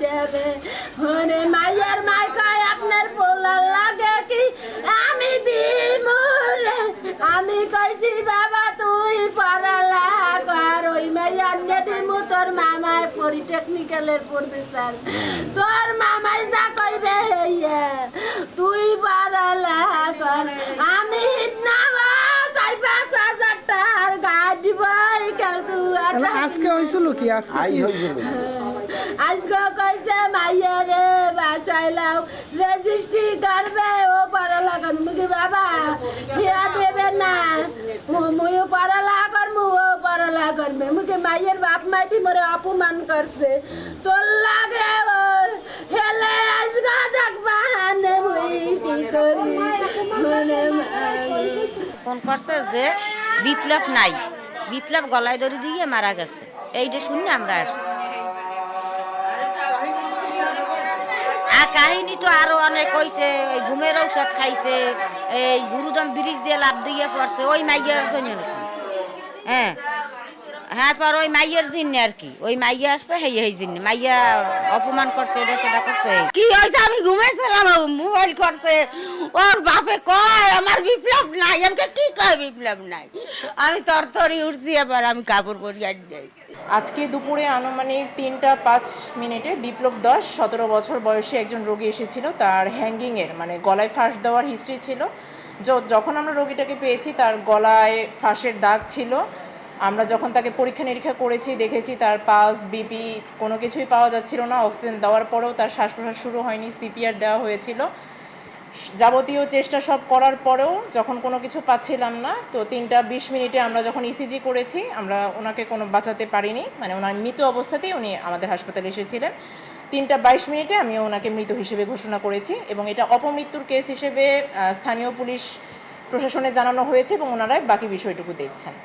দেবে হরে মায়ের মাই কয় আপনার পোলা লাগে কি আমি দিমুরে আমি কইছি বাবা তুই পড়ালা কর ওই মাইয়া আন্নে দিমু তোর মামায় পলিটেকনিক্যালের প্রফেসর তোর মামাই যা কইবে হইয়া তুই পড়ালা কর আমি না আজকে হয়েছিল কি আজকে কি আজকে কইছে মাইয়া রে বাসায় লাও রেজিস্ট্রি করবে ও পড়ালেখা মুখে বাবা হিয়া দেবে না মুইও পড়ালেখা করবো ও পড়ালেখা করবে মুখে মাইয়ের বাপ মাইটি মরে অপমান করছে তোর লাগে হেলে আজকে দেখবা নে মুই কি করি ফোন করছে যে বিপ্লব নাই, বিপ্লব গলায় দড়ি দিয়ে মারা গেছে। এইটা শুনে আমরা আসছি। আর কাহিনী তো আরো অনেক হয়েছে। ঘুমের ঔষধ খাইছে, এই গুরুদম ব্রিজ দিয়ে লাভ দিয়ে পড়ছে ওই মাইয়ার জন্য। হ্যাঁ হ্যাঁ, পর ওই মাইয়ার জিন্নে আর কি, ওই মাইয়া আসবে এই জিন্নে মাইয়া অপমান করছে, এটা সেটা করছে। কি হয়েছে আমি ঘুমাইছিলাম, মোবাইল করছে, ওর বাপে কয় আমার বিপ্লব নাই। আমাকে কি কয় বিপ্লব নাই? আমি তরতরি উঠছি, এবার আমি কাপড় পরিয়ে যাই। আজকে দুপুরে আনুমানিক ৩টা ৫ মিনিটে বিপ্লব দাস ১৭ বছর বয়সী একজন রোগী এসেছিল। তার হ্যাঙ্গিংয়ের মানে গলায় ফাঁস দেওয়ার হিস্ট্রি ছিল। যখন আমরা রোগীটাকে পেয়েছি তার গলায় ফাঁসের দাগ ছিল। আমরা যখন তাকে পরীক্ষা নিরীক্ষা করেছি দেখেছি তার পালস বিপি কোনো কিছুই পাওয়া যাচ্ছিল না। অক্সিজেন দেওয়ার পরেও তার শ্বাস প্রশ্বাস শুরু হয়নি, সিপিআর দেওয়া হয়েছিল। যাবতীয় চেষ্টা সব করার পরেও যখন কোনো কিছু পাচ্ছিলাম না, তো ৩টা ২০ মিনিটে আমরা যখন ইসিজি করেছি আমরা ওনাকে কোনো বাঁচাতে পারিনি, মানে ওনার মৃত অবস্থাতেই উনি আমাদের হাসপাতালে এসেছিলেন। ৩টা ২২ মিনিটে আমি ওনাকে মৃত হিসেবে ঘোষণা করেছি এবং এটা অপমৃত্যুর কেস হিসেবে স্থানীয় পুলিশ প্রশাসনে জানানো হয়েছে এবং ওনারাই বাকি বিষয়টুকু দেখছেন।